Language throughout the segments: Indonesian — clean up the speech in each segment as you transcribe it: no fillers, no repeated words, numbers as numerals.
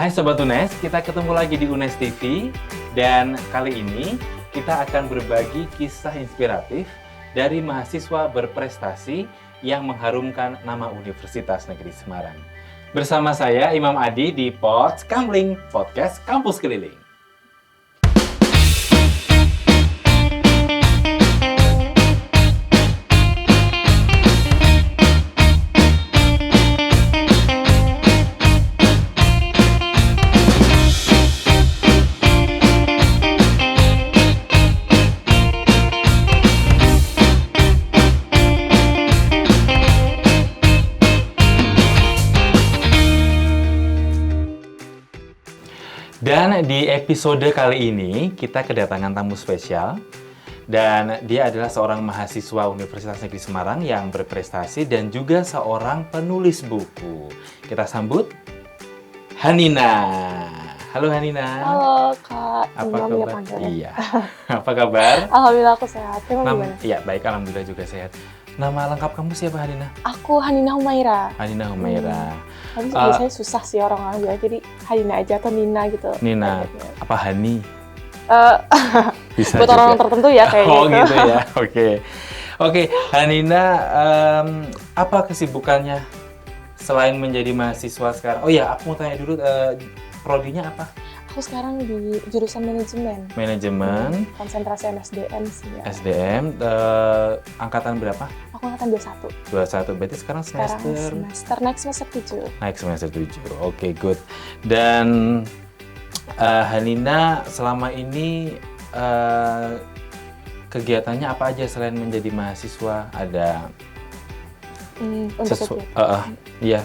Hai Sobat UNES, kita ketemu lagi di UNES TV dan kali ini kita akan berbagi kisah inspiratif dari mahasiswa berprestasi yang mengharumkan nama Universitas Negeri Semarang. Bersama saya Imam Adi di Pods Kamling, Podcast Kampus Keliling. Dan di episode kali ini kita kedatangan tamu spesial dan dia adalah seorang mahasiswa Universitas Negeri Semarang yang berprestasi dan juga seorang penulis buku. Kita sambut Hanina. Halo Hanina. Halo Kak. Apa kabar? Iya. Apa kabar? Alhamdulillah aku sehat. Gimana? Iya, baik, alhamdulillah juga sehat. Nama lengkap kamu siapa Hanina? Aku Hanina Humaira. Hanina Humaira. Tapi biasanya susah sih orang-orang bilang, jadi Hanina aja atau Nina gitu. Nina, apa Hani? Bisa buat orang tertentu ya kayaknya. Oh gitu ya, oke. Hanina, apa kesibukannya selain menjadi mahasiswa sekarang? Oh ya, aku mau tanya dulu, prodinya apa? Aku sekarang di jurusan manajemen. Manajemen. Konsentrasi SDM sih ya. SDM, angkatan berapa? Aku angkatan 21. 21, berarti sekarang semester? Naik semester 7. Naik semester 7, oke, good. Dan Hanina selama ini kegiatannya apa aja selain menjadi mahasiswa? Ada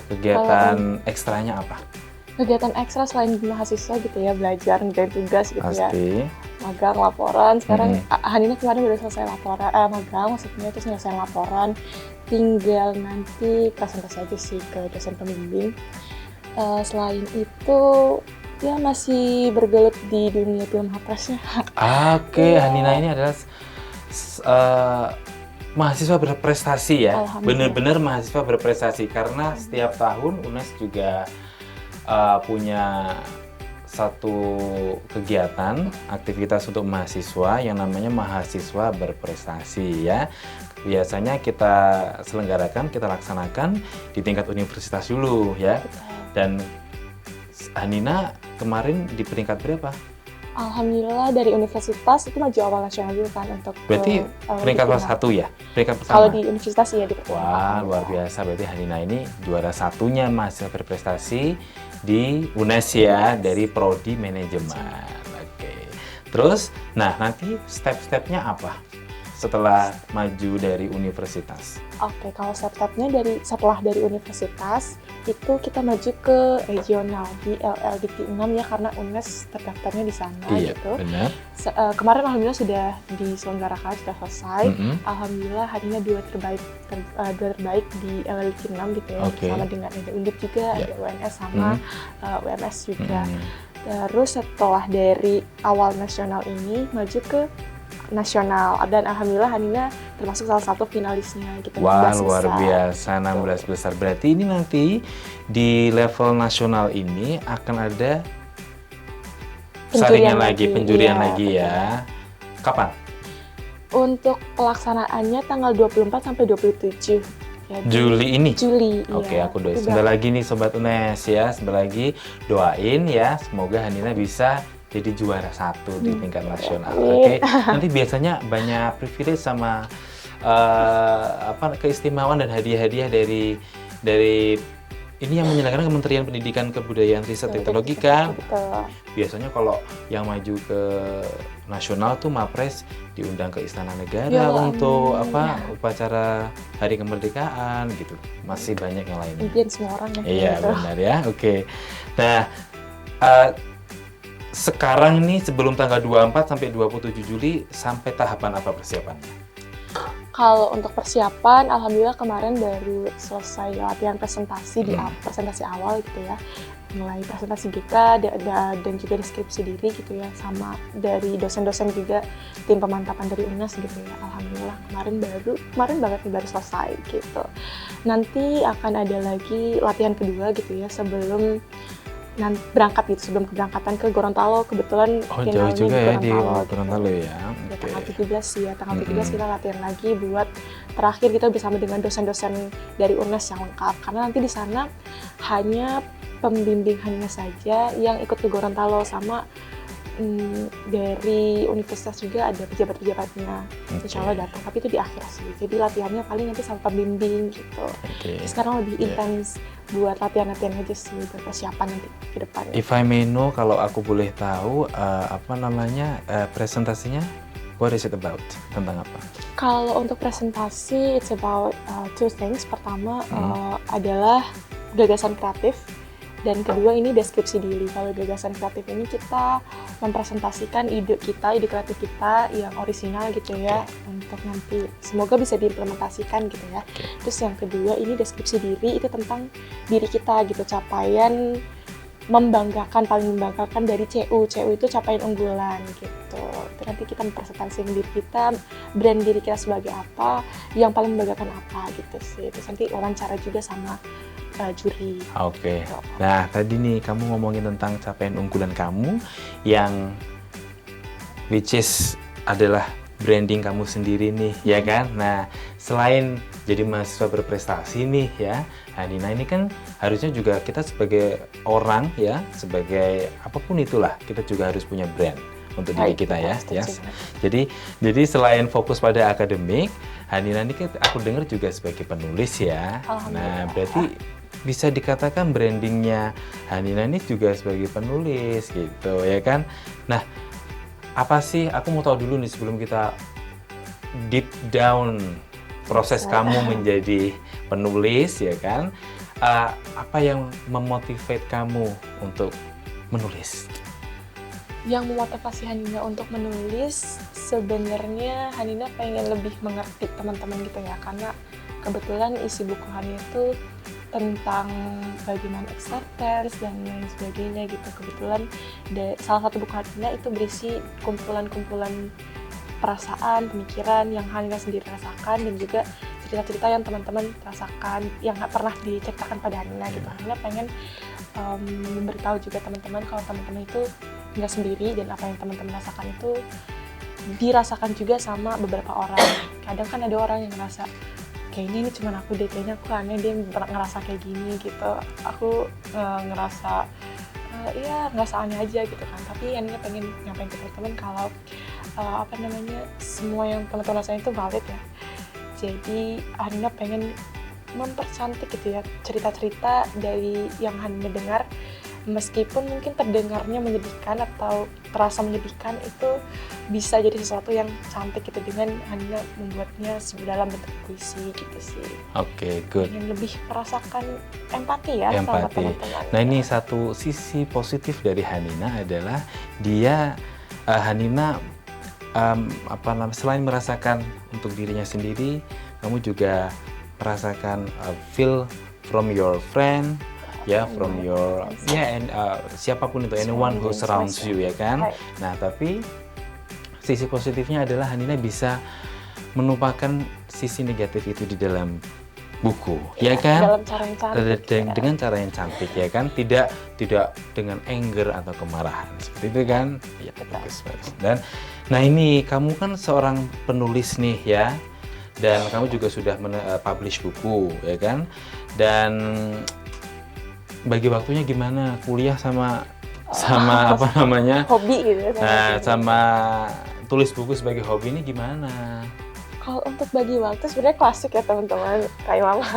kegiatan ekstranya apa? Kegiatan ekstra selain mahasiswa gitu ya, belajar, ngerjain tugas gitu. Pasti. Ya. Magang, laporan. Sekarang Hanina kemarin udah selesai laporan, magang maksudnya, terus selesai laporan. Tinggal nanti presentasi aja sih ke dosen pembimbing. Selain itu, ya masih bergelut di dunia film Hapresnya. Oke, Hanina ini adalah mahasiswa berprestasi ya. Benar-benar mahasiswa berprestasi karena setiap tahun UNES juga punya satu kegiatan aktivitas untuk mahasiswa yang namanya mahasiswa berprestasi ya. Biasanya kita selenggarakan, kita laksanakan di tingkat universitas dulu ya. Dan Hanina kemarin di peringkat berapa? Alhamdulillah dari universitas itu maju awal nasional dulu kan untuk. Berarti peringkat kelas 1 ya? Peringkat pertama? Kalau di universitas ya di pertama. Wah, luar biasa. Berarti Hanina ini juara satunya mahasiswa berprestasi di UNES ya, dari Prodi Manajemen. Oke. Terus, nah nanti step-stepnya apa setelah maju dari universitas? Oke, kalau step-stepnya setelah dari universitas itu kita maju ke regional di LLDT 6 ya, karena UNES terdaftarnya di sana. Iya, gitu. Benar. Kemarin alhamdulillah sudah diselenggarakan, sudah selesai. Alhamdulillah harinya dua terbaik di LLDT 6 gitu ya. Sama dengan ada Undip juga, ada UNS sama UMS juga. Terus setelah dari awal nasional ini maju ke nasional, dan alhamdulillah Hanina termasuk salah satu finalisnya gitu. Wah, luar biasa, 16 besar. Berarti ini nanti di level nasional ini akan ada penjurian lagi ya. Kapan? Untuk pelaksanaannya tanggal 24 sampai 27. Jadi, Juli ini? Juli, Oke, aku doain. Sebentar lagi nih Sobat UNES ya, sebentar lagi doain ya, semoga Hanina bisa jadi juara 1 di tingkat nasional. Oke. Nanti biasanya banyak privilege sama keistimewaan dan hadiah-hadiah dari ini yang menyelenggarakan Kementerian Pendidikan Kebudayaan Riset Teknologi kan. Biasanya kalau yang maju ke nasional tuh Mapres diundang ke Istana Negara untuk upacara Hari Kemerdekaan gitu. Masih banyak yang lainnya. Impian semua orang ya. Iya, benar ya. Oke. Nah, sekarang ini sebelum tanggal 24 sampai 27 Juli sampai tahapan apa persiapannya? Kalau untuk persiapan, alhamdulillah kemarin baru selesai latihan presentasi di presentasi awal gitu ya. Mulai presentasi GK dan juga deskripsi diri gitu ya, sama dari dosen-dosen juga tim pemantapan dari UNES gitu ya. Alhamdulillah kemarin banget baru selesai gitu. Nanti akan ada lagi latihan kedua gitu ya sebelum berangkat gitu, sebelum keberangkatan ke Gorontalo. Kebetulan jauh juga ya di Gorontalo ya. Ya, tanggal 17 sih ya, tanggal 17 kita latihan lagi buat terakhir kita bersama dengan dosen-dosen dari UNES yang lengkap. Karena nanti di sana hanya pembimbing Hanina saja yang ikut ke Gorontalo, sama dari universitas juga ada pejabat-pejabatnya. Insya Allah datang, tapi itu di akhir sih. Jadi latihannya paling nanti sama pembimbing gitu. Sekarang lebih intens buat latihan-latihan aja sih, buat persiapan nanti ke depan. If I may know, kalau aku boleh tahu, presentasinya, what is it about? Tentang apa? Kalau untuk presentasi, it's about two things. Pertama adalah gagasan kreatif. Dan kedua ini deskripsi diri. Kalau gagasan kreatif ini kita mempresentasikan ide kreatif kita yang orisinal gitu ya, untuk nanti semoga bisa diimplementasikan gitu ya. Terus yang kedua ini deskripsi diri, itu tentang diri kita gitu, capaian paling membanggakan dari CU itu capaian unggulan gitu. Terus nanti kita mempresentasikan diri kita, brand diri kita sebagai apa, yang paling membanggakan apa gitu sih. Terus nanti wawancara juga sama juri. Nah tadi nih kamu ngomongin tentang capaian unggulan kamu yang which is adalah branding kamu sendiri nih, ya kan? Nah selain jadi mahasiswa berprestasi nih ya, Hanina ini kan harusnya juga kita sebagai orang ya, sebagai apapun itulah, kita juga harus punya brand untuk diri kita ya. Jadi selain fokus pada akademik, Hanina ini aku dengar juga sebagai penulis ya. Nah berarti bisa dikatakan brandingnya Hanina ini juga sebagai penulis gitu ya kan. Nah apa sih, aku mau tahu dulu nih sebelum kita deep down proses kamu menjadi penulis ya kan, apa yang memotivate kamu untuk menulis? Yang memotivasi Hanina untuk menulis, sebenarnya Hanina pengen lebih mengerti teman-teman gitu ya, karena kebetulan isi buku Hanina itu tentang bagaimana acceptance dan lain sebagainya gitu. Kebetulan salah satu buku Hanina itu berisi kumpulan-kumpulan perasaan, pemikiran yang Hanina sendiri rasakan, dan juga cerita-cerita yang teman-teman rasakan yang nggak pernah diceritakan pada Hanina gitu. Hanina pengen memberitahu juga teman-teman kalau teman-teman itu nggak sendiri, dan apa yang teman-teman rasakan itu dirasakan juga sama beberapa orang. Kadang kan ada orang yang ngerasa kayaknya ini cuma aku deh, kayaknya aku aneh dia ngerasa kayak gini gitu. Aku ngerasa ngerasa aneh aja gitu kan. Tapi Hanina pengen nyampein ke teman-teman kalau semua yang teman-teman rasain itu valid ya. Jadi Hanina pengen mempercantik gitu ya cerita-cerita dari yang Hanina dengar, meskipun mungkin terdengarnya menyedihkan atau terasa menyedihkan, itu bisa jadi sesuatu yang cantik gitu dengan Hanina membuatnya dalam bentuk puisi gitu sih. Good. Yang lebih merasakan empati ya sama teman-teman. Nah ini satu sisi positif dari Hanina adalah Hanina selain merasakan untuk dirinya sendiri, kamu juga merasakan feel from your friend from your siapapun itu, anyone who surrounds you ya kan. Nah tapi sisi positifnya adalah Hanina bisa menumpahkan sisi negatif itu di dalam buku ya kan, dalam cara yang cantik, dengan cara yang cantik ya kan, tidak dengan anger atau kemarahan seperti itu kan ya. Bagus. Dan nah ini kamu kan seorang penulis nih ya, dan kamu juga sudah publish buku ya kan, dan bagi waktunya gimana kuliah sama hobi gitu. Sama tulis buku sebagai hobi ini gimana? Kalau untuk bagi waktu sebenarnya klasik ya teman-teman, kayak mama.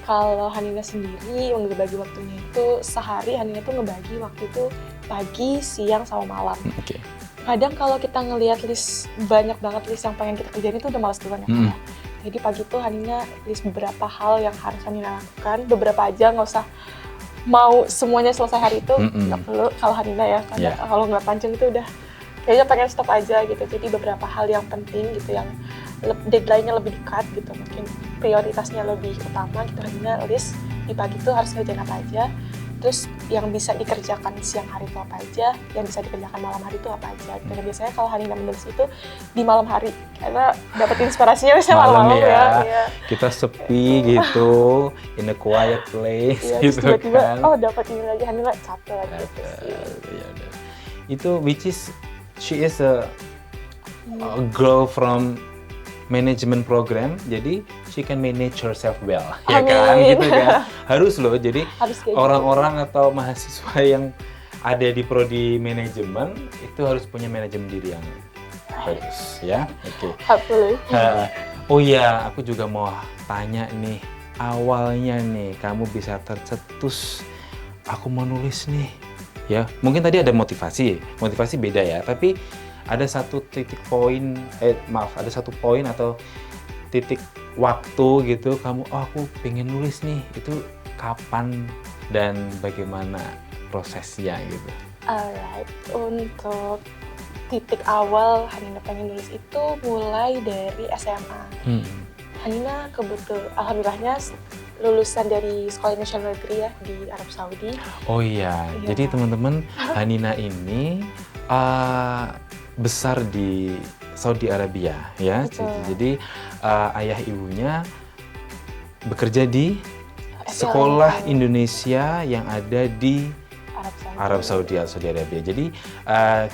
Kalau Hanina sendiri ngebagi waktunya itu sehari, Hanina tuh ngebagi waktu itu pagi, siang, sama malam. Kadang kalau kita ngelihat banyak banget list yang pengen kita kerjain itu udah males duluan ya. Jadi pagi tuh Hanina list beberapa hal yang harus Hanina lakukan, beberapa aja, nggak usah mau semuanya selesai hari itu, nggak perlu kalau Hanina ya, karena kalau nggak panjang itu udah kayaknya pengen stop aja gitu. Jadi beberapa hal yang penting gitu, yang deadline-nya lebih dekat gitu, mungkin prioritasnya lebih utama gitu, Hanina list di pagi itu harus ngerjain apa aja. terus yang bisa dikerjakan siang hari itu apa aja, yang bisa dikerjakan malam hari itu apa aja. Dan biasanya kalau Hanina menulis itu di malam hari, karena dapat inspirasinya biasanya malam-malam ya. Kita sepi gitu, in a quiet place gitu tiba-tiba, kan. oh dapat ini lagi, Hanina catat gitu sih. Itu which is, she is a girl from management program, jadi she can manage herself well, ya kan, gitu kan. Harus loh, jadi orang-orang atau mahasiswa yang ada di prodi manajemen itu harus punya manajemen diri yang bagus, ya. Oke. Oh iya, aku juga mau tanya nih, awalnya nih kamu bisa tercetus, aku mau nulis nih, ya. Mungkin tadi ada motivasi beda ya, tapi ada satu titik poin, ada satu poin atau titik waktu gitu, kamu, oh aku pengen nulis nih, itu kapan dan bagaimana prosesnya gitu? Alright, untuk titik awal Hanina pengen nulis itu mulai dari SMA. Hanina alhamdulillahnya lulusan dari Sekolah Nasional Negeri ya di Arab Saudi. Oh iya, jadi teman-teman, Hanina ini besar di Saudi Arabia ya. Jadi ayah ibunya bekerja di sekolah Indonesia yang ada di Arab Saudi Arabia. Jadi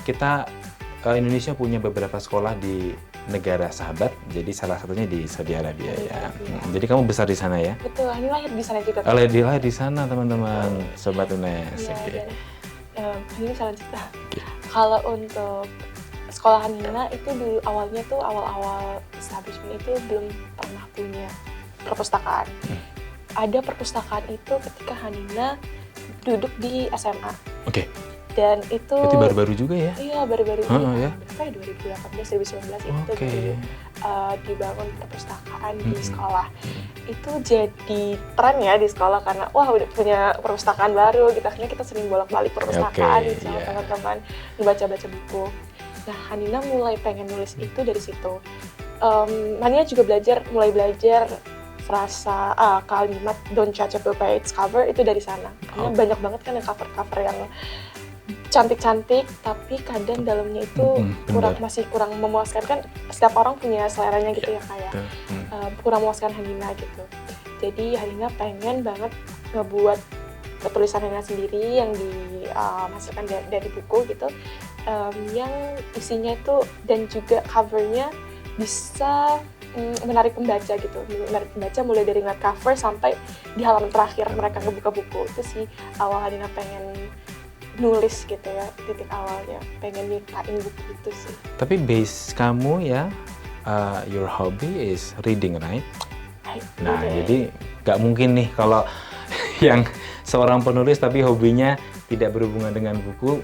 kita Indonesia punya beberapa sekolah di negara sahabat. Jadi salah satunya di Saudi Arabia ya. Jadi kamu besar di sana ya? Betul, ini lahir di sana juga. Lahir di sana teman-teman, sobat UNES. Iya, dan ini salah cerita. Kalau untuk sekolah Hanina itu dulu awalnya tuh awal-awal establishment itu belum pernah punya perpustakaan. Ada perpustakaan itu ketika Hanina duduk di SMA. Oke. Dan itu berarti baru-baru juga ya? Iya, baru-baru ini. Ya? Berapa ya? 2018, 2019 itu dibangun perpustakaan di sekolah. Itu jadi tren ya di sekolah karena wah udah punya perpustakaan baru gitu. Akhirnya kita sering bolak-balik perpustakaan sama teman-teman, baca-baca buku. Nah, Hanina mulai pengen nulis itu dari situ. Hanina juga mulai belajar frasa kalimat don't judge a book by its cover itu dari sana. Karena banyak banget kan yang cover-cover yang cantik-cantik tapi kadang dalamnya itu masih kurang memuaskan, kan setiap orang punya seleranya gitu ya, kayak kurang memuaskan Hanina gitu. Jadi Hanina pengen banget ngebuat tulisan Hanina sendiri yang dihasilkan dari buku gitu, yang isinya itu dan juga covernya bisa menarik pembaca gitu, mulai dari ngeliat cover sampai di halaman terakhir mereka ngebuka buku. Itu sih awal Hanina pengen nulis gitu ya, titik awalnya pengen nyiptain buku itu sih. Tapi base kamu ya, your hobby is reading, right? Nah, jadi nggak mungkin nih kalau yang seorang penulis tapi hobinya tidak berhubungan dengan buku,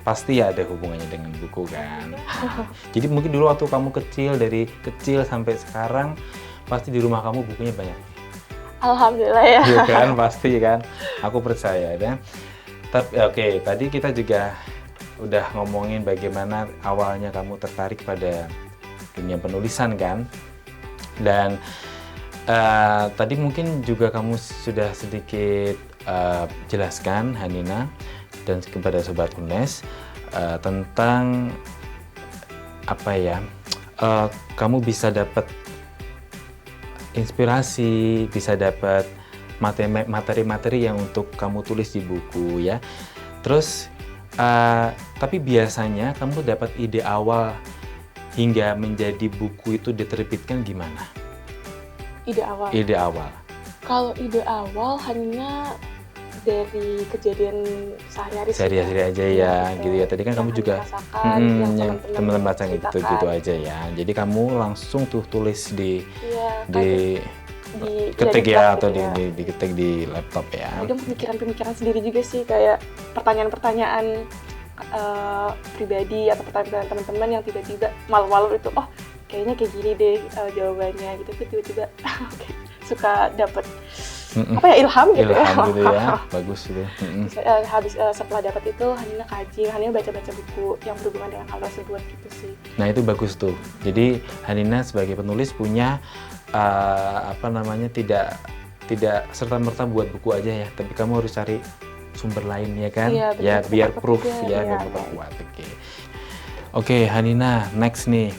pasti ya ada hubungannya dengan buku kan. Jadi mungkin dulu waktu kamu dari kecil sampai sekarang, pasti di rumah kamu bukunya banyak. Alhamdulillah ya. Iya kan, pasti kan. Aku percaya ya. Tapi oke, tadi kita juga udah ngomongin bagaimana awalnya kamu tertarik pada dunia penulisan kan. Dan tadi mungkin juga kamu sudah sedikit jelaskan, Hanina, dan kepada Sobat UNES tentang apa ya, kamu bisa dapat inspirasi, bisa dapat materi-materi yang untuk kamu tulis di buku ya. Terus tapi biasanya kamu dapat ide awal hingga menjadi buku itu diterbitkan gimana? Ide awal. Kalau ide awal hanya dari kejadian sehari-hari aja ya, gitu ya. Tadi kan kamu juga yang teman-teman baca gitu aja ya. Jadi kamu langsung tulis ketik ya, atau diketik di laptop ya. Ada pemikiran sendiri juga sih, kayak pertanyaan-pertanyaan pribadi atau pertanyaan teman-teman yang tiba-tiba malam-malam itu, oh kayaknya kayak gini deh jawabannya gitu, tiba-tiba suka dapet ilham gitu ya. Bagus gitu. Habis setelah dapat itu Hanina kaji, Hanina baca-baca buku yang berhubungan dengan hal tersebut gitu sih. Nah itu bagus tuh. Jadi Hanina sebagai penulis punya tidak serta-merta buat buku aja ya, tapi kamu harus cari sumber lain ya kan? Iya, Ya biar proof juga, ya, biar kuat. Oke, Hanina, next nih.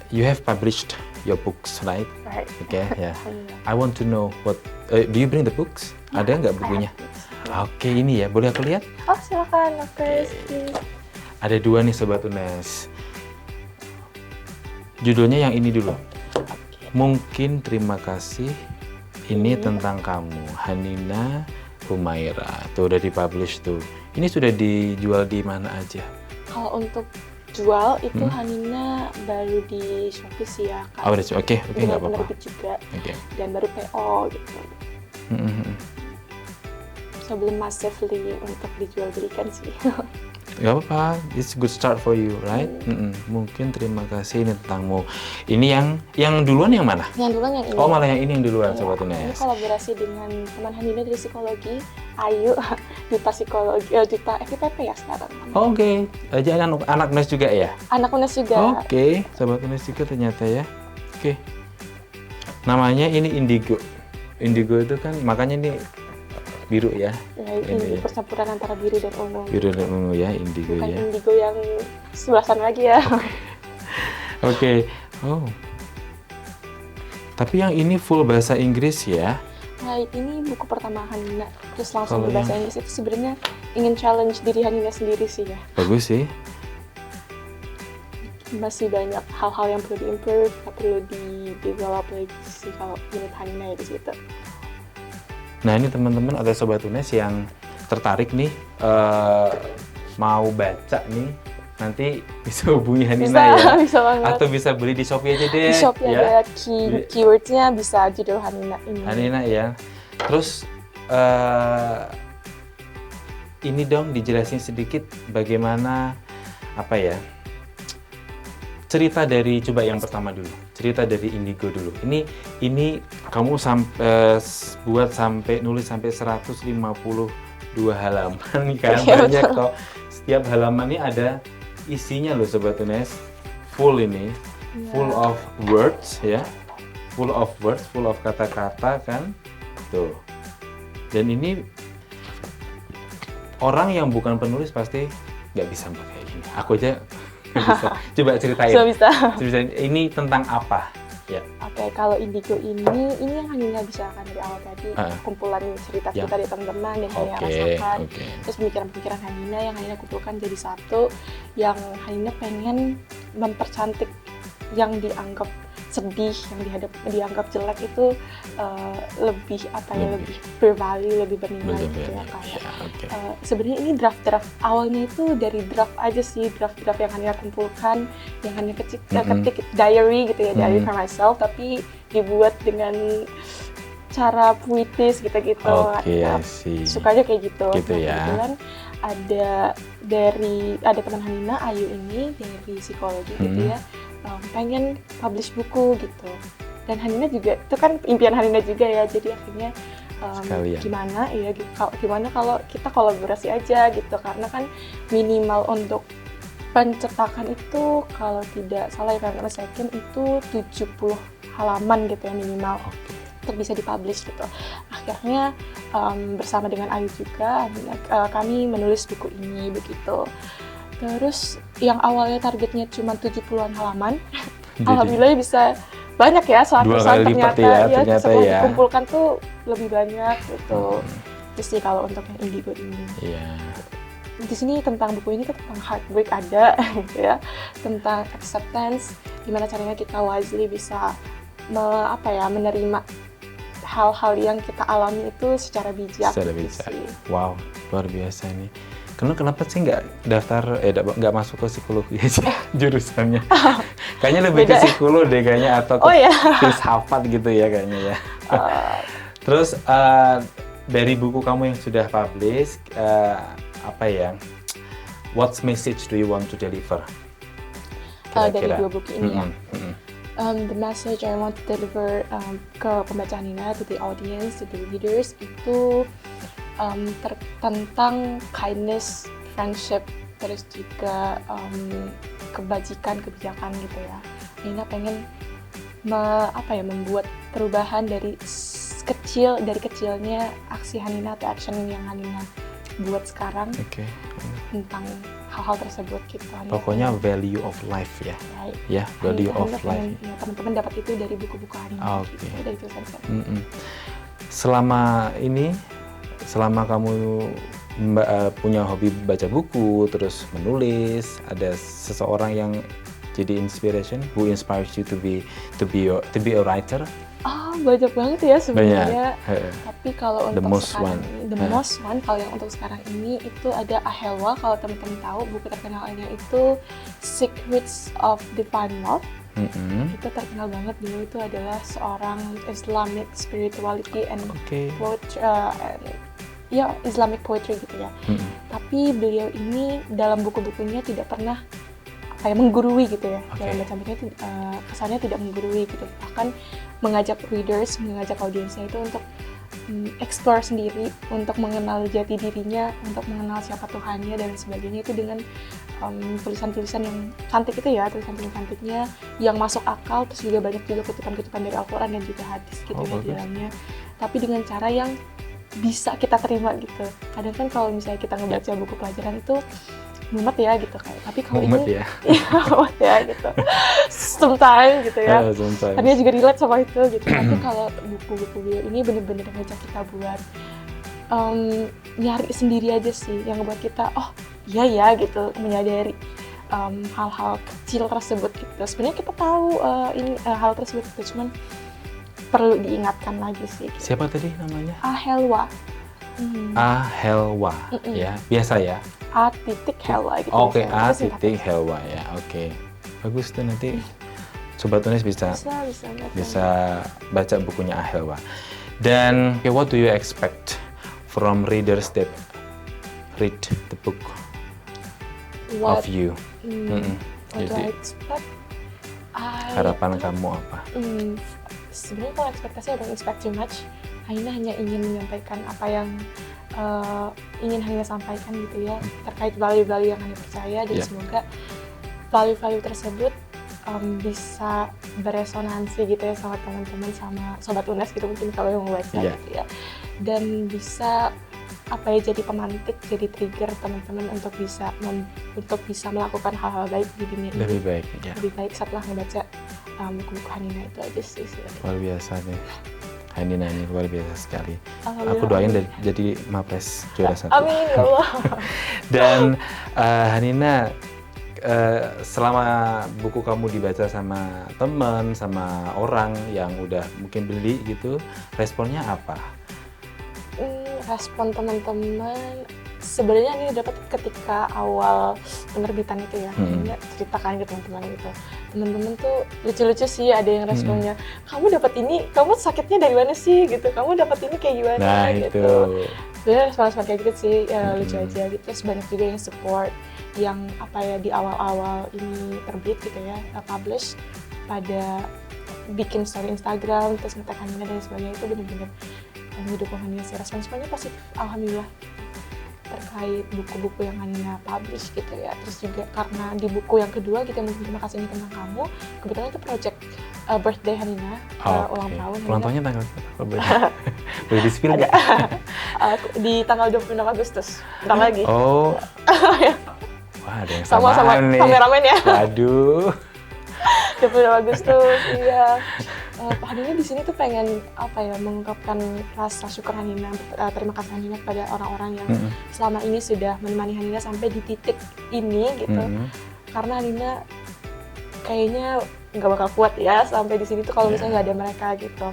You have published your books, right? Right. Okay, yeah. I want to know what. Do you bring the books? Ada nggak bukunya? Oke, ini ya, boleh aku lihat? Oh, silakan, please. Ada 2 nih Sobat UNES. Judulnya yang ini dulu. Mungkin terima kasih. Ini tentang kamu, Hanina Humaira. Tuh udah dipublish tuh. Ini sudah dijual di mana aja? Kalau untuk jual itu Hanina baru di Shopee sih ya kan. Oh, oke, nggak apa-apa. Penerbit juga. Dan baru PO gitu. Sebelum massively untuk dijual belikan sih. Gak apa-apa, it's good start for you, right? Mungkin terima kasih ini tentangmu. Ini yang duluan yang mana? Yang duluan yang ini. Oh, malah yang ini yang duluan, ya, Sobat UNES. Ini kolaborasi dengan teman Hanina dari psikologi, Ayu, Duta Psikologi, Duta FIPP ya sekarang. Oke, aja anak UNES juga ya? Anak UNES juga. Oke, Sobat UNES juga ternyata ya. Oke. Namanya ini Indigo. Indigo itu kan makanya ini biru ya. Ini percampuran antara biru dan ungu. Biru dan ungu ya, indigo. Bukan ya. Indigo yang sebelah sana lagi ya. Oke. Oh. Tapi yang ini full bahasa Inggris ya? Nah, ini buku pertama Hanina. Terus langsung berbahasa Inggris itu sebenarnya ingin challenge diri Hanina sendiri sih ya. Bagus sih. Masih banyak hal-hal yang perlu di-improve, perlu di-develop lagi sih kalau unit Hanina ya di situ. Nah ini teman-teman ada Sobat UNES yang tertarik nih mau baca nih, nanti bisa hubungi Hanina ya. Bisa banget. Atau bisa beli di Shopee aja deh. Di Shopee ya. ada keywordnya bisa judul Hanina ini. Hanina ya. Terus ini dong dijelasin sedikit bagaimana apa ya cerita dari coba yang pertama dulu. Cerita dari Indigo dulu. Ini kamu buat sampai nulis sampai 152 halaman kan, banyak kok. Setiap halaman ini ada isinya loh Sobat UNES. Full ini, full of words ya. Full of words, full of kata-kata kan. Tuh. Dan ini orang yang bukan penulis pasti nggak bisa pakai ini. Aku aja bisa. Coba ceritain. Bisa. Ini tentang apa? Ya. Oke, kalau Indigo ini yang Hanina bicarakan dari awal tadi, kumpulan cerita-cerita dari teman-teman yang Hanina rasakan, terus pemikiran-pemikiran Hanina yang Hanina kumpulkan jadi satu, yang Hanina pengen mempercantik yang dianggap sedih, yang dianggap jelek itu lebih lebih bervalue, lebih bernilai gitu ya kayak. Sebenarnya ini draft awalnya itu dari draft aja sih, draft yang Hanina kumpulkan, yang Hanina ketik diary gitu ya, diary for myself, tapi dibuat dengan cara puitis gitu-gitu. Sukanya kayak gitu. Kebetulan ada teman Hanina, Ayu ini dari psikologi gitu ya. Pengen publish buku gitu, dan Hanina juga itu kan impian Hanina juga ya, jadi akhirnya gimana kalau kita kolaborasi aja gitu, karena kan minimal untuk pencetakan itu kalau tidak salah ya karena second itu 70 halaman gitu ya minimal untuk bisa dipublish gitu. Akhirnya bersama dengan Ayu juga kami menulis buku ini begitu. Terus yang awalnya targetnya cuma 70-an halaman, alhamdulillah bisa banyak ya 100-an ternyata setelah dikumpulkan tuh lebih banyak gitu. Terus sih kalau untuk yang Indigo ini. Di sini tentang buku ini tentang heartbreak ada gitu ya, tentang acceptance, gimana caranya kita wisely bisa menerima hal-hal yang kita alami itu secara bijak. Wow, luar biasa nih. Kenapa sih nggak daftar, nggak masuk ke psikologi aja jurusannya? Kayaknya lebih ke psikolog deh kayaknya, atau ke filsafat gitu ya kayaknya ya. Terus dari buku kamu yang sudah publish, what message do you want to deliver? Dari 2 buku ini ya. The message I want to deliver ke pembaca Hanina, to the audience, to the readers itu tentang kindness, friendship, terus juga kebajikan, kebijakan gitu ya. Hanina pengen membuat perubahan dari dari kecilnya aksi Hanina atau action yang Hanina buat sekarang tentang hal-hal tersebut gitu. Pokoknya value of life ya. Ya, value of life. Ya, teman-teman dapat itu dari buku-buku Hanina gitu, dari tulisan-tulisan. Selama kamu punya hobi baca buku, terus menulis, ada seseorang yang jadi inspiration, who inspires you to be a writer? Banyak banget ya sebenarnya. Tapi kalau the untuk most sekarang most one, kalau yang untuk sekarang ini itu ada Ahelwa. Kalau teman-teman tahu, buku terkenalnya itu Secrets of Divine Love. Itu terkenal banget. Beliau itu adalah seorang Islamic spirituality and poetry, Islamic poetry gitu ya. Tapi beliau ini dalam buku-bukunya tidak pernah menggurui gitu ya. Dalam baca-bacanya kesannya tidak menggurui gitu. Bahkan mengajak readers, mengajak audiensnya itu untuk explore sendiri, untuk mengenal jati dirinya, untuk mengenal siapa Tuhannya dan sebagainya, itu dengan tulisan-tulisan yang cantik itu ya, tulisan-tulisan cantiknya yang masuk akal, terus juga banyak juga kutipan-kutipan dari Al-Quran dan juga hadis gitu ya di dalamnya. Tapi dengan cara yang bisa kita terima gitu. Kadang kan kalau misalnya kita ngebaca buku pelajaran itu mumet ya gitu kayak, tapi kalau ini mumet ya gitu sometimes gitu ya, karena juga relate sama itu gitu. Tapi kalau buku-buku beliau ini bener-bener ngajak kita buat nyari sendiri aja sih, yang ngebuat kita iya ya gitu, menyadari hal-hal kecil tersebut gitu. Sebenarnya kita tahu hal tersebut gitu, cuman perlu diingatkan lagi sih gitu. Siapa tadi namanya? Ahelwa. Ahelwa ya, biasa ya. A.Helwa gitu. A.Helwa ya. Bagus tuh, nanti Sobat Unes bisa baca bukunya Ahelwa. Dan what do you expect from readers that read the book of you? What do I expect? Harapan kamu apa? Sebenarnya kalau ekspektasi, I don't expect too much. Hanina hanya ingin menyampaikan apa yang ingin Hanina sampaikan gitu ya, terkait value-value yang Hanina percaya, dan semoga value-value tersebut bisa beresonansi gitu ya sama teman-teman, sama Sobat Unes gitu mungkin kalau yang membaca gitu ya, dan bisa jadi pemantik, jadi trigger teman-teman untuk bisa melakukan hal-hal baik di dunia ini. Lebih baik setelah membaca buku-buku Hanina itu aja sih. Luar biasa nih. Hanina ini luar biasa sekali. Aku doain jadi Mapres juara 1. Amin ya Allah. Dan Hanina, selama buku kamu dibaca sama teman, sama orang yang udah mungkin beli gitu, responnya apa? Respon teman-teman sebenarnya ini dapat ketika awal penerbitan itu ya. Ini ceritakan ke teman-teman gitu. Teman-teman tuh lucu-lucu sih, ada yang responnya, kamu dapat ini, kamu sakitnya dari mana sih gitu, kamu dapat ini kayak gimana gitu. Sebenarnya respon-respon kayak gitu sih lucu aja gitu. Terus banyak juga yang support, yang di awal-awal ini terbit gitu ya, publish, pada bikin story Instagram, terus nge-tag Hanina dan sebagainya, itu bener-bener mendukung Hanina sih. Respon-responnya positif, alhamdulillah, terkait buku-buku yang Hanina publish gitu ya. Terus juga karena di buku yang kedua gitu, mungkin Terima Kasih Ini Tentang Kamu, kebetulan itu project birthday Hanina, ulang tahun. Ulang tahunnya tanggal berapa? Boleh di-spill nggak? Di tanggal 26 Agustus, bentar lagi. Wah, ada yang sama nih. Kameramen ya. Waduh. 26 Agustus, iya. Hanina di sini tuh pengen mengungkapkan rasa syukur Hanina, terima kasih Hanina kepada orang-orang yang selama ini sudah menemani Hanina sampai di titik ini gitu. Karena Hanina kayaknya nggak bakal kuat ya sampai di sini tuh kalau misalnya nggak ada mereka gitu.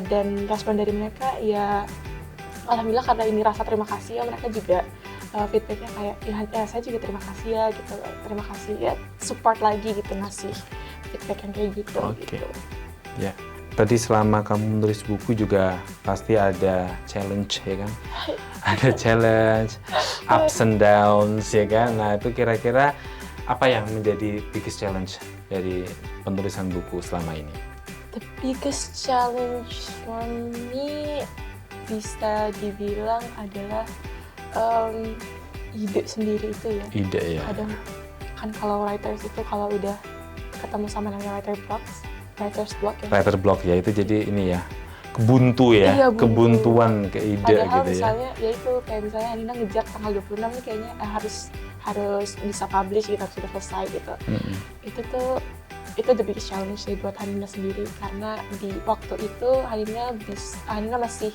Dan respon dari mereka ya alhamdulillah, karena ini rasa terima kasih ya, mereka juga feedbacknya kayak ya saya juga terima kasih ya gitu, terima kasih ya, support lagi gitu, ngasih feedback yang kayak gitu. Gitu. Ya, tadi selama kamu menulis buku juga pasti ada challenge ya kan? Ada challenge, ups and downs ya kan? Nah itu kira-kira apa yang menjadi biggest challenge dari penulisan buku selama ini? The biggest challenge for me bisa dibilang adalah ide sendiri itu ya. Ide ya. Kadang kan kalau writers itu kalau udah ketemu sama namanya writer's block ya. Writer's block ya, itu jadi ini ya, kebuntu ya, iya, buntu. kebuntuan ke ide Padahal gitu ya. misalnya ya itu kayak misalnya Hanina ngejar tanggal 26 nih kayaknya harus bisa publish gitu, sudah selesai gitu. Itu the biggest challenge sih buat Hanina sendiri, karena di waktu itu Hanina masih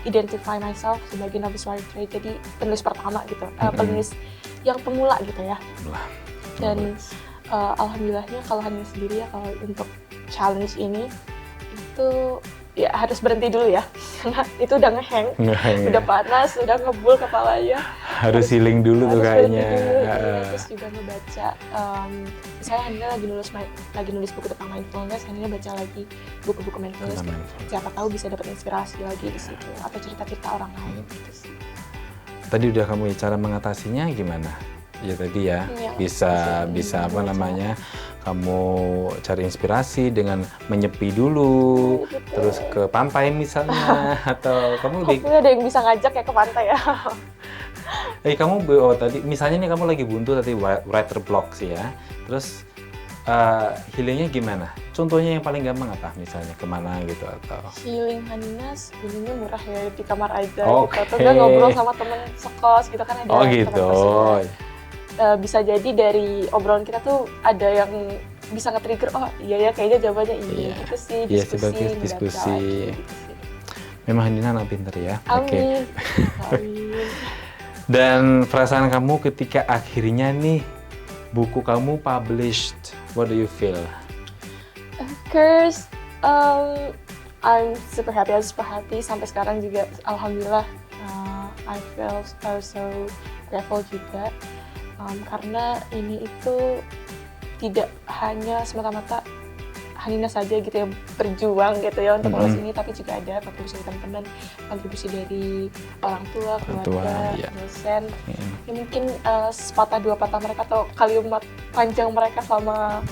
identify myself sebagai novice writer, jadi penulis pertama gitu, penulis yang pemula gitu ya. Dan alhamdulillahnya kalau Hanina sendiri ya, kalau untuk challenge ini itu ya harus berhenti dulu ya, karena itu udah ngehang, udah panas, udah ngebul kepalanya. Harus healing dulu tuh kayaknya. Terus juga ngebaca, misalnya Hanina lagi nulis buku tentang mindfulness, Hanina baca lagi buku-buku mindfulness, siapa tahu bisa dapat inspirasi lagi di situ, atau cerita-cerita orang lain gitu sih. Tadi udah kamu cara mengatasinya gimana? Ya tadi ya, bisa apa namanya, kamu cari inspirasi dengan menyepi dulu, terus ke pantai misalnya, atau kamu ada yang bisa ngajak ya ke pantai ya. Kamu tadi misalnya nih kamu lagi buntu tadi writer block sih ya, terus healingnya gimana? Contohnya yang paling gampang apa? Misalnya kemana gitu atau? Healing Hanina sebenarnya murah ya, di kamar aja gitu, atau nggak ngobrol sama temen sekos gitu kan, ada gitu. Bisa jadi dari obrolan kita tuh ada yang bisa nge-trigger, oh iya ya kayaknya jawabannya ini, gitu sih, diskusi. Gitu sih. Memang Hanina anak pinter ya. Amin. Amin. Dan perasaan kamu ketika akhirnya nih buku kamu published, what do you feel? Of course, I'm super happy sampai sekarang juga, alhamdulillah. I feel so grateful juga. Karena ini itu tidak hanya semata-mata Hanina saja gitu yang berjuang gitu ya untuk menulis ini, tapi juga ada kontribusi dari teman-teman, kontribusi dari orang tua, keluarga, dosen. Ya mungkin sepatah dua patah mereka atau kalimat panjang mereka selama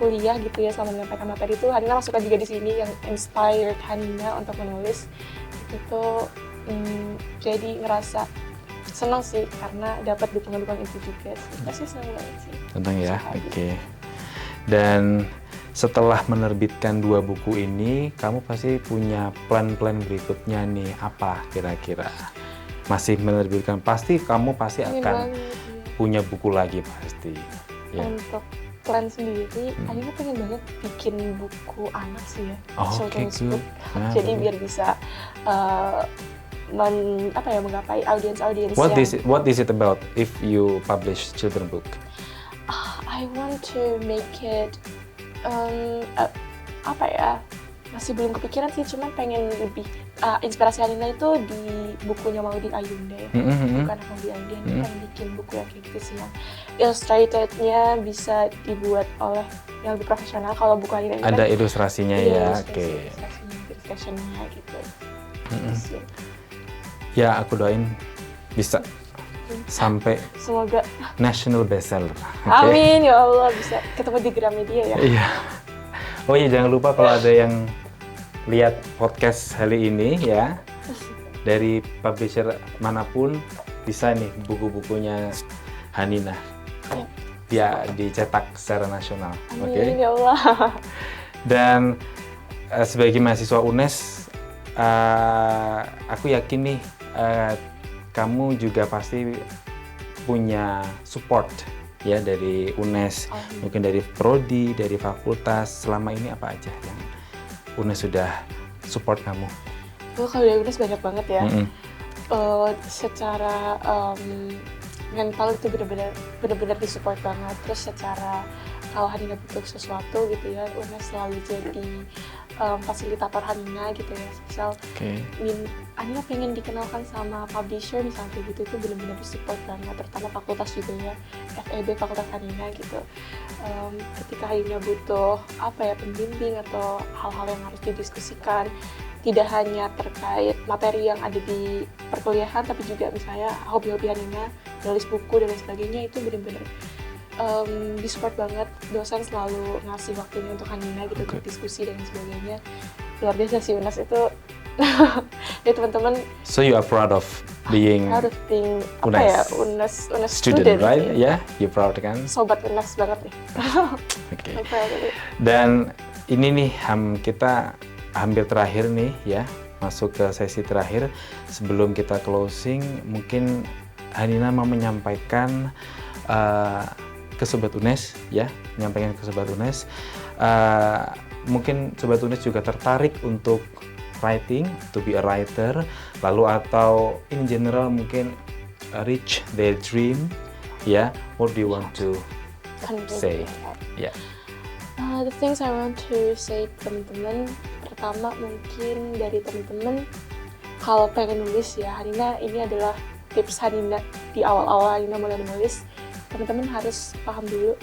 kuliah gitu ya, selama menyampaikan materi itu, Hanina masukkan juga di sini yang inspired Hanina untuk menulis. Itu jadi ngerasa senang sih, karena dapat dukungan-dukungan itu juga sih. Pasti senang banget sih. Senang ya, oke. Dan setelah menerbitkan 2 buku ini, kamu pasti punya plan-plan berikutnya nih, apa kira-kira? Masih menerbitkan, pasti kamu pasti akan punya buku lagi pasti. Ya. Untuk plan sendiri, Hanina pengen banget bikin buku anak sih ya, children's book. Jadi biar bisa menggapai audiens-audiens. What is it about if you publish children book? I want to make it masih belum kepikiran sih, cuman pengen lebih inspirasi Hanina itu di bukunya Maudy Ayunda ya. Bukan Maudy Ayunda, pengen bikin buku yang kayak gitu sih, yang illustrated-nya bisa dibuat oleh yang lebih profesional. Kalau buku Hanina ini ada ilustrasinya ya, oke. Illustrationnya gitu. Ya, aku doain bisa sampai semoga national bestseller. Amin ya Allah, bisa ketemu di Gramedia ya. Iya. Oh iya, jangan lupa kalau ada yang lihat podcast kali ini ya, dari publisher manapun bisa nih buku-bukunya Hanina ya dicetak secara nasional. Amin ya Allah. Dan sebagai mahasiswa UNES, aku yakin nih kamu juga pasti punya support ya dari UNES, mungkin dari prodi, dari fakultas. Selama ini apa aja yang UNES sudah support kamu? Kalau dari UNES banyak banget ya. Secara mental itu benar-benar disupport banget. Terus secara kalau Hanina butuh sesuatu gitu ya, UNES selalu jadi fasilitator Hanina gitu ya. Misal Hanina pengen dikenalkan sama publisher misalnya kayak gitu, itu benar-benar disupport banget, terutama fakultas juga ya, FEB fakultas Hanina gitu. Ketika Hanina butuh pembimbing atau hal-hal yang harus didiskusikan, tidak hanya terkait materi yang ada di perkuliahan, tapi juga misalnya hobi-hobi Hanina, nulis buku dan lain sebagainya, itu benar-benar disupport banget. Dosen selalu ngasih waktunya untuk Hanina gitu, untuk diskusi dan sebagainya. Luar biasa sih UNES itu. Ya teman-teman. So you are proud of being UNES student, right? Ya, you proud kan? Sobat UNES banget nih. Dan ini nih kita hampir terakhir nih ya, masuk ke sesi terakhir. Sebelum kita closing, mungkin Hanina mau menyampaikan ke Sobat UNES ya, menyampaikan ke Sobat UNES. Mungkin Sobat UNES juga tertarik untuk writing, to be a writer, lalu atau in general mungkin reach their dream ya. What do you want to say? Yeah. The things I want to say teman-teman, pertama mungkin dari teman-teman kalau pengen nulis ya, Hanina ini adalah tips Hanina di awal-awal Hanina mulai menulis. Teman-teman harus paham dulu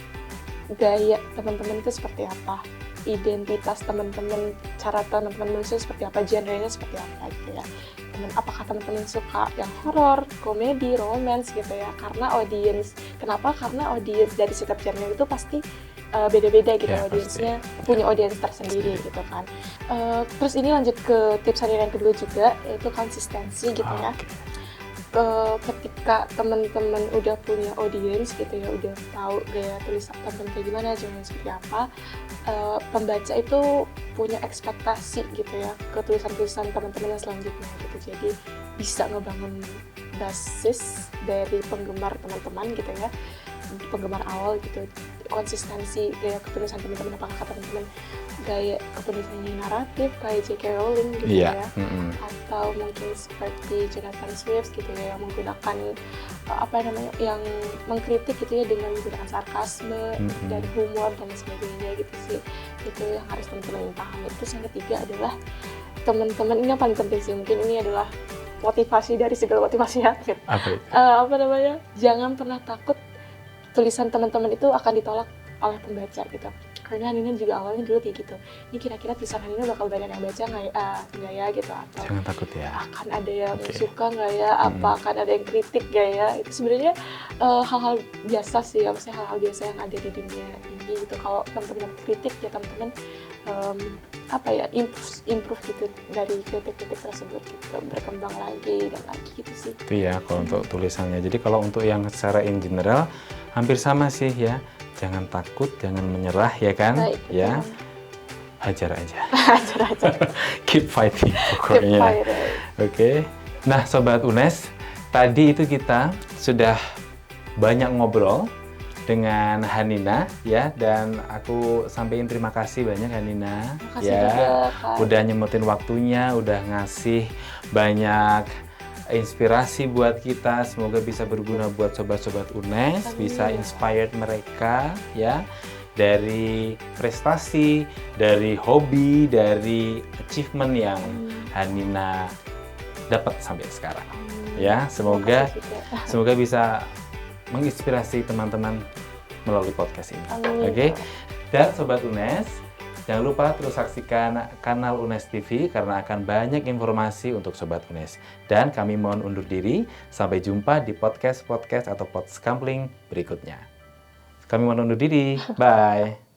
gaya teman-teman itu seperti apa, identitas teman-teman, cara teman-teman menulis seperti apa, genre-nya seperti apa gitu ya. Apakah teman-teman suka yang horor, komedi, romance gitu ya? Karena kenapa? Karena audiens dari setiap genre itu pasti beda-beda gitu, ya, audiensnya punya audiens tersendiri gitu kan. Terus ini lanjut ke tips Hanina yang kedua juga, yaitu konsistensi gitu ya. Ketika teman-teman udah punya audiens gitu ya, udah tahu gaya tulisan teman-teman kayak gimana, genre seperti apa, pembaca itu punya ekspektasi gitu ya ke tulisan-tulisan teman-teman yang selanjutnya gitu. Jadi bisa ngebangun basis dari penggemar teman-teman gitu ya, penggemar awal gitu. Konsistensi gaya kepenulisan teman-teman, apakah teman-teman gaya kepenulisannya naratif kayak J.K. Rowling gitu ya, atau mungkin seperti Jonathan Swift gitu ya, yang menggunakan yang mengkritik gitu ya dengan menggunakan sarkasme dan humor dan sebagainya gitu sih. Itu yang harus teman-teman pahami. Terus yang ketiga adalah teman-teman, ini yang paling penting sih, mungkin ini adalah motivasi dari segala motivasi ya gitu. Jangan pernah takut tulisan teman-teman itu akan ditolak oleh pembaca gitu. Karena Hanina juga awalnya dulu kayak gitu. Ini kira-kira tulisan Hanina bakal banyak yang baca nggak ya gitu, atau jangan takut ya. Akan ada yang suka nggak ya? Apa akan ada yang kritik nggak ya? Itu sebenarnya hal-hal biasa sih, ya, maksudnya hal-hal biasa yang ada di dunia ini gitu. Kalau teman-teman kritik ya teman-teman improve gitu dari kritik-kritik tersebut gitu, berkembang lagi dan lagi gitu sih. Itu ya kalau untuk tulisannya. Jadi kalau untuk yang secara in general hampir sama sih ya. Jangan takut, jangan menyerah ya kan? Baik, ya. Hajar aja. Hajar aja. Keep fighting pokoknya. Oke. Nah, Sobat UNES, tadi itu kita sudah banyak ngobrol dengan Hanina ya, dan aku sampaikan terima kasih banyak Hanina ya, juga, Kak. Udah nyempetin waktunya, udah ngasih banyak inspirasi buat kita. Semoga bisa berguna buat sobat-sobat UNES, bisa inspired mereka ya, dari prestasi, dari hobi, dari achievement yang Hanina dapat sampai sekarang ya. Semoga bisa menginspirasi teman-teman melalui podcast ini. Oke. Dan Sobat UNES, jangan lupa terus saksikan kanal UNES TV karena akan banyak informasi untuk Sobat UNES. Dan kami mohon undur diri, sampai jumpa di podcast atau podcast Kampling berikutnya. Kami mohon undur diri, bye.